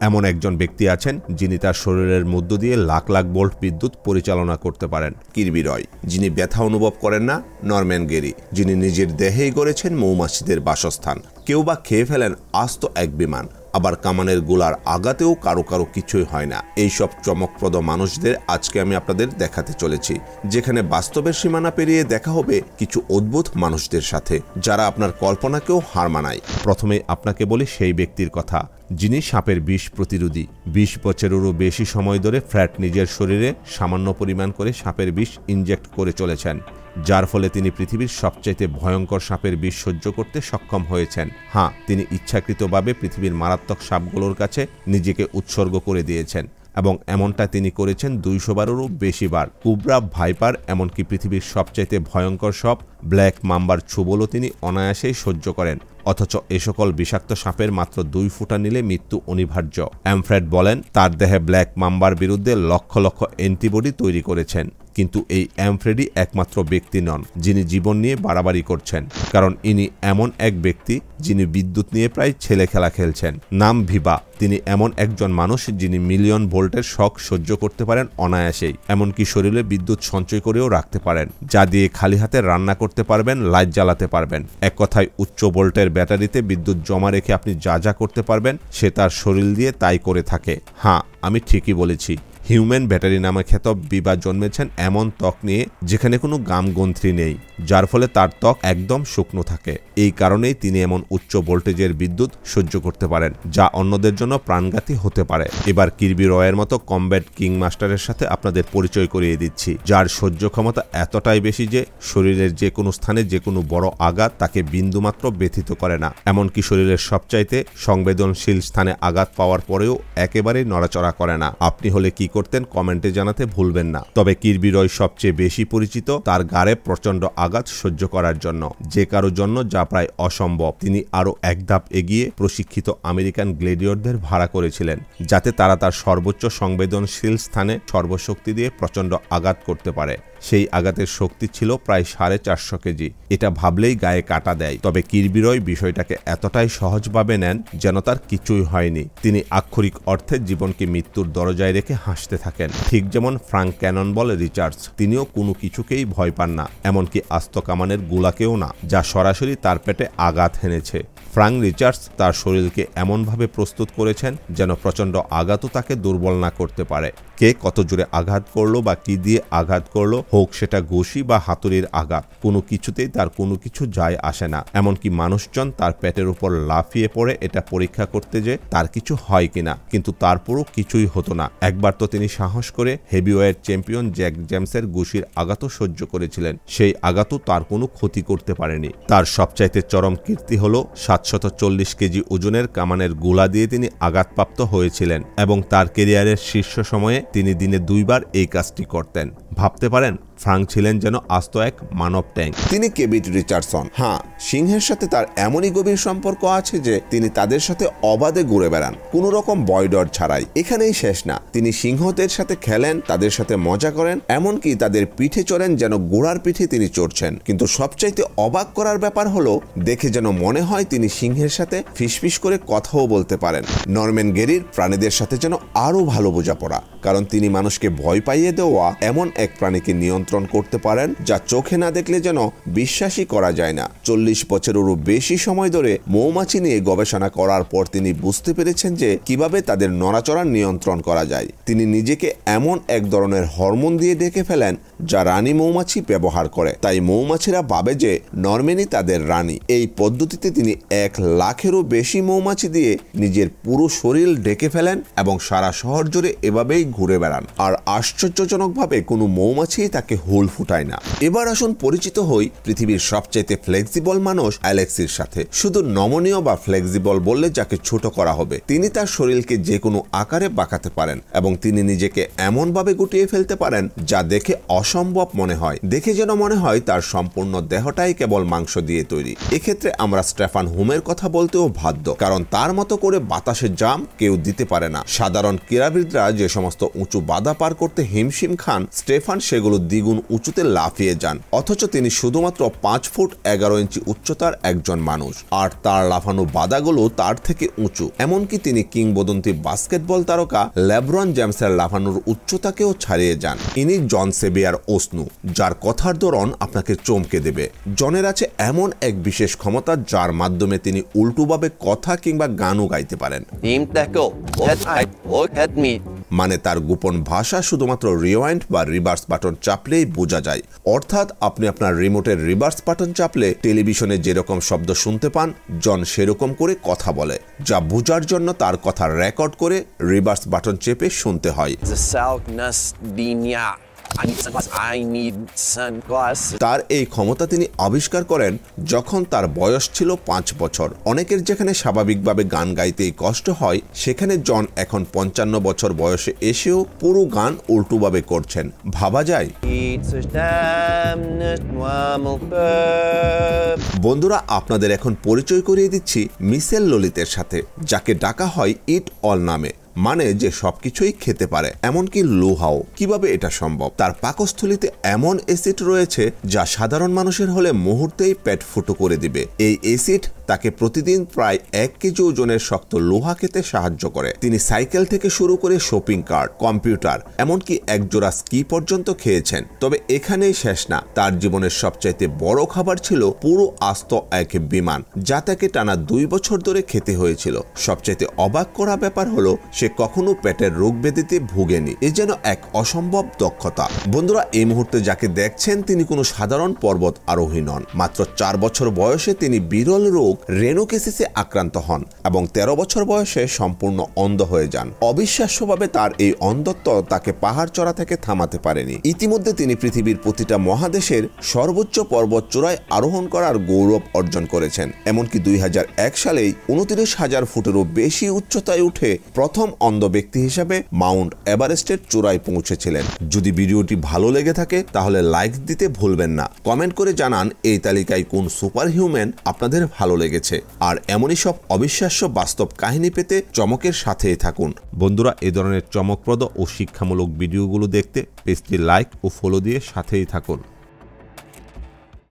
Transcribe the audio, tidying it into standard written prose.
এমন একজন ব্যক্তি আছেন যিনি তার শরীরের মধ্য দিয়ে লাখ লাখ ভোল্ট বিদ্যুৎ পরিচালনা করতে পারেন, কির্বি রয়। যিনি ব্যথা অনুভব করেন না, নরম্যান গেরি। যিনি নিজের দেহেই গড়েছেন মৌমাছিদের বাসস্থান। কেউ বা খেয়ে ফেলেন আস্ত এক বিমান, আবার কামানের গোলার আঘাতেও কারো কারো কিছুই হয় না। এইসব চমকপ্রদ মানুষদের আজকে আমি আপনাদের দেখাতে চলেছি, যেখানে বাস্তবের সীমানা পেরিয়ে দেখা হবে কিছু অদ্ভুত মানুষদের সাথে, যারা আপনার কল্পনাকেও হার মানায়। প্রথমে আপনাকে বলি সেই ব্যক্তির কথা যিনি সাপের বিষ প্রতিরোধী। 20 বছরেরও বেশি সময় ধরে ফ্র্যাট নিজের শরীরে সামান্য পরিমাণ করে সাপের বিষ ইনজেক্ট করে চলেছেন, যার ফলে তিনি পৃথিবীর সবচাইতে ভয়ঙ্কর সাপের বিষ সহ্য করতে সক্ষম হয়েছেন। হ্যাঁ, তিনি ইচ্ছাকৃতভাবে পৃথিবীর মারাত্মক সাপগুলোর কাছে নিজেকে উৎসর্গ করে দিয়েছেন, এবং এমনটা তিনি করেছেন 200 বারেরও বেশি বার। কোবরা, ভাইপার, এমনকি পৃথিবীর সবচাইতে ভয়ঙ্কর সাপ ব্ল্যাক মাম্বার ছোবলও তিনি অনায়াসেই সহ্য করেন। অথচ এ সকল বিষাক্ত সাপের মাত্র 2 ফোঁটা নিলে মৃত্যু অনিবার্য। অ্যামফ্রেড বলেন তার দেহে ব্ল্যাক মাম্বার বিরুদ্ধে লক্ষ লক্ষ অ্যান্টিবডি তৈরি করেছেন। কিন্তু এই অ্যামফ্রেডই একমাত্র ব্যক্তি নন যিনি জীবন নিয়ে বাড়াবাড়ি করছেন, কারণ ইনি এমন এক ব্যক্তি যিনি বিদ্যুৎ নিয়ে প্রায় ছেলে খেলা খেলছেন। নাম ভিভা। তিনি এমন একজন মানুষ যিনি মিলিয়ন ভোল্টের শক সহ্য করতে পারেন অনায়াসেই, এমনকি শরীরে বিদ্যুৎ সঞ্চয় করেও রাখতে পারেন, যা দিয়ে খালি হাতে রান্না করতে পারবেন, লাইট জ্বালাতে পারবেন। এক কথায় উচ্চ ভোল্টের ব্যাটারিতে বিদ্যুৎ জমা রেখে আপনি যা যা করতে পারবেন সে তার শরীর দিয়ে তাই করে থাকে। হ্যাঁ, আমি ঠিকই বলেছি। হিউম্যান ব্যাটারি নামে খ্যাত বিভা জন্মেছেন এমন ত্বক নিয়ে যেখানে কোনো গামগ্রন্থি নেই, যার ফলে তার ত্বক একদম শুকনো থাকে। এই কারণেই তিনি এমন উচ্চ ভোল্টেজের বিদ্যুৎ সহ্য করতে পারেন, যা অন্যদের জন্য প্রাণঘাতী হতে পারে। এবার কির্বি রয়ের মতো কমব্যাট কিং মাস্টারের সাথে আপনাদের পরিচয় করিয়ে দিচ্ছি, যার সহ্য ক্ষমতা এতটাই বেশি যে শরীরের যে কোনো স্থানে যে কোনো বড় আঘাত তাকে বিন্দুমাত্র ব্যথিত করে না। এমনকি শরীরের সবচাইতে সংবেদনশীল স্থানে আঘাত পাওয়ার পরেও একেবারেই নড়াচড়া করে না। আপনি হলে কি করতেন কমেন্টে জানাতে ভুলবেন না। তবে কির্বি রয় সবচেয়ে বেশি পরিচিত তার গাড়ে প্রচন্ড আঘাত সহ্য করার জন্য, যে কারোর জন্য যা প্রায় অসম্ভব। তিনি আরো এক ধাপ এগিয়ে প্রশিক্ষিত আমেরিকান গ্লেডিয়রদের ভাড়া করেছিলেন, যাতে তারা তার সর্বোচ্চ সংবেদনশীল স্থানে সর্বশক্তি দিয়ে প্রচন্ড আঘাত করতে পারে। সেই আঘাতের শক্তি ছিল প্রায় 450 কেজি। এটা ভাবলেই গায়ে কাটা দেয়। তবে কির্বি রয় বিষয়টাকে এতটাই সহজভাবে নেন যেন তার কিছুই হয়নি। তিনি আক্ষরিক অর্থে জীবনকে মৃত্যুর দরজায় রেখে হাসতে থাকেন, ঠিক যেমন ফ্রাঙ্ক ক্যাননবল রিচার্ডস। তিনিও কোনো কিছুকেই ভয় পান না, এমনকি আস্ত কামানের গোলাকেও না, যা সরাসরি তার পেটে আঘাত হেনেছে। ফ্রাঙ্ক রিচার্ডস তার শরীরকে এমনভাবে প্রস্তুত করেছেন যেন প্রচন্ড আঘাতও তাকে দুর্বল না করতে পারে। কে কত জোরে আঘাত করলো বা কি দিয়ে আঘাত করলো, হোক সেটা ঘুষি বা হাতুড়ির আঘাত, কোনো কিছুতেই তার কোনো কিছু যায় আসে না। এমনকি মানুষজন তার পেটের উপর লাফিয়ে পড়ে এটা পরীক্ষা করতে যে তার কিছু হয় কিনা, কিন্তু তারপরও কিছুই হতো না। একবার তো তিনি সাহস করে হেভিওয়েট চ্যাম্পিয়ন জ্যাক জেমসের ঘুষির আঘাতও সহ্য করেছিলেন। সেই আঘাতও তার কোনো ক্ষতি করতে পারেনি। তার সবচাইতে চরম কীর্তি হলো 740 কেজি ওজনের কামানের গোলা দিয়ে তিনি আঘাতপ্রাপ্ত হয়েছিলেন, এবং তার ক্যারিয়ারের শীর্ষ সময়ে তিনি দিনে 2 বার এই কাজটি করতেন। ভাবতে পারেন ফ্রাঙ্ক ছিলেন যেন আস্ত এক মানব ট্যাঙ্ক। তিনি কেভিট রিচার্ডসন। হ্যাঁ, সিংহের সাথে তার এমনই গভীর সম্পর্ক আছে যে তিনি তাদের সাথে অবাধে ঘুরে বেড়ান, কোনো রকম বয়ডর ছাড়াই। এখানেই শেষ না, তিনি সিংহদের সাথে খেলেন, তাদের সাথে মজা করেন, এমনকি তাদের পিঠে চড়েন যেন ঘোড়ার পিঠে তিনি চড়ছেন। কিন্তু সবচাইতে অবাক করার ব্যাপার হলো, দেখে যেন মনে হয় তিনি সিংহের সাথে ফিসফিস করে কথাও বলতে পারেন। নরম্যান গেরির প্রাণীদের সাথে যেন আরো ভালো বোঝাপড়া, কারণ তিনি মানুষকে ভয় পাইয়ে দেওয়া এমন এক প্রাণীকে নিয়ন্ত্রণ করতে পারেন যা চোখে না দেখলে যেন বিশ্বাসই করা যায় না। 40 বছরেরও বেশি সময় ধরে মৌমাছি নিয়ে গবেষণা করার পর তিনি বুঝতে পেরেছেন যে কিভাবে তাদের নড়াচড়া নিয়ন্ত্রণ করা যায়। তিনি নিজেকে এমন এক ধরনের হরমোন দিয়ে ডেকে ফেলেন যা রানী মৌমাছি ব্যবহার করে, তাই মৌমাছিরা ভাবে যে নরম্যানই তাদের রানী। এই পদ্ধতিতে তিনি 1 লাখেরও বেশি মৌমাছি দিয়ে নিজের পুরো শরীর ঢেকে ফেলেন এবং সারা শহর জুড়ে এভাবেই ঘুরে বেড়ান, আর আশ্চর্যজনকভাবে কোনো মৌমাছি তাকে হুল ফুটায় না। এবার আসুন পরিচিত হই পৃথিবীর সবচেয়ে ফ্লেক্সিবল মানুষ অ্যালেক্সির সাথে। শুধু নমনীয় বা ফ্লেক্সিবল বললে যাকে ছোট করা হবে। তিনি তার শরীরকে যে কোনো আকারে বাঁকাতে পারেন, এবং তিনি নিজেকে এমনভাবে গুটিয়ে ফেলতে পারেন যা দেখে অসম্ভব মনে হয়। দেখে যেন মনে হয় তার সম্পূর্ণ দেহটাই কেবল মাংস দিয়ে তৈরি। এক্ষেত্রে আমরা স্টেফান হুমের কথা বলতেও বাধ্য, কারণ তার মতো করে বাতাসে জাম কেউ দিতে পারে না। সাধারণ ক্রীড়াবিদরা যে সমস্ত উঁচু বাধা পার করতে হিমশিম খান, স্টেফান সেগুলো দ্বিগুণ দ্বিগুণ উঁচুতে লাফিয়ে যান, অথচ তিনি শুধুমাত্র 5 ফুট 11 ইঞ্চি উচ্চতার একজন মানুষ, আর তার লাফানো বাধাগুলো তার থেকে উঁচু। এমনকি তিনি কিংবদন্তি বাস্কেটবল তারকা লেব্রন জেমসের লাফানোর উচ্চতাকেও ছাড়িয়ে যান। ইনি জন সেভিয়ার ওসনু, যার কথার ধরন আপনাকে চমকে দেবে। জনের আছে এমন এক বিশেষ ক্ষমতা যার মাধ্যমে তিনি উল্টোভাবে কথা কিংবা গানও গাইতে পারেন। মানে তার গোপন ভাষা শুধুমাত্র রিওয়াইন্ড বা রিভার্স বাটন চাপলেই বোঝা যায়। অর্থাৎ আপনি আপনার রিমোটের রিভার্স বাটন চাপলে টেলিভিশনে যেরকম শব্দ শুনতে পান, জন সেরকম করে কথা বলে, যা বোঝার জন্য তার কথা রেকর্ড করে রিভার্স বাটন চেপে শুনতে হয়। তার এই ক্ষমতা তিনি আবিষ্কার করেন যখন তার বয়স ছিল 5 বছর। অনেকের যেখানে স্বাভাবিকভাবে গান গাইতেই কষ্ট হয়, সেখানে জন এখন 55 বছর বয়সে এসেও পুরো গান উল্টোভাবে করছেন। ভাবা যায়। বন্ধুরা, আপনাদের এখন পরিচয় করিয়ে দিচ্ছি মিশেল ললিতের সাথে, যাকে ডাকা হয় ইট অল নামে, মানে যে সবকিছুই খেতে পারে, এমনকি লোহাও। কিভাবে এটা সম্ভব? তার পাকস্থলীতে এমন অ্যাসিড রয়েছে যা সাধারণ মানুষের হলে মুহূর্তেই পেট ফুটো করে দিবে। এই অ্যাসিড তাকে প্রতিদিন প্রায় 1 কেজি ওজনের শক্ত লোহা খেতে সাহায্য করে। তিনি সাইকেল থেকে শুরু করে শপিং কার্ট, কম্পিউটার, এমনকি একজোড়া স্কি পর্যন্ত খেয়েছেন। তবে এখানেই শেষ না। তার জীবনের সবচাইতে বড় খাবার ছিল পুরো আস্ত এক বিমান, যা তাকে টানা 2 বছর ধরে খেতে হয়েছিল। সবচাইতে অবাক করা ব্যাপার হলো সে কখনো পেটের রোগ ব্যাধিতে ভুগেনি। এ যেন এক অসম্ভব দক্ষতা। বন্ধুরা, এই মুহূর্তে যাকে দেখছেন তিনি কোনো সাধারণ পর্বত আরোহী নন। মাত্র 4 বছর বয়সে তিনি বিরল রোগ রেনোকেসিসে আক্রান্ত হন এবং 13 বছর বয়সে সম্পূর্ণ অন্ধ হয়ে যান। অবিশ্বাস্যভাবে তার এই অন্ধত্ব তাকে পাহাড় চড়া থেকে থামাতে পারেনি। ইতিমধ্যে তিনি পৃথিবীর প্রতিটা মহাদেশের সর্বোচ্চ পর্বত চূড়ায় আরোহণ করার গৌরব অর্জন করেছেন। এমনকি 2001 সালেই 29,000 ফুটেরও বেশি উচ্চতায় উঠে প্রথম অন্ধ ব্যক্তি হিসাবে মাউন্ট এভারেস্টের চূড়ায় পৌঁছেছিলেন। যদি ভিডিওটি ভালো লেগে থাকে তাহলে লাইক দিতে ভুলবেন না। কমেন্ট করে জানান এই তালিকায় কোন সুপার হিউম্যান আপনাদের ভালো লেগেছে। আর এমনই সব অবিশ্বাস্য বাস্তব কাহিনী পেতে চমকের সাথেই থাকুন। বন্ধুরা, এই ধরনের চমকপ্রদ ও শিক্ষামূলক ভিডিওগুলো দেখতে পেজটি লাইক ও ফলো দিয়ে সাথেই থাকুন।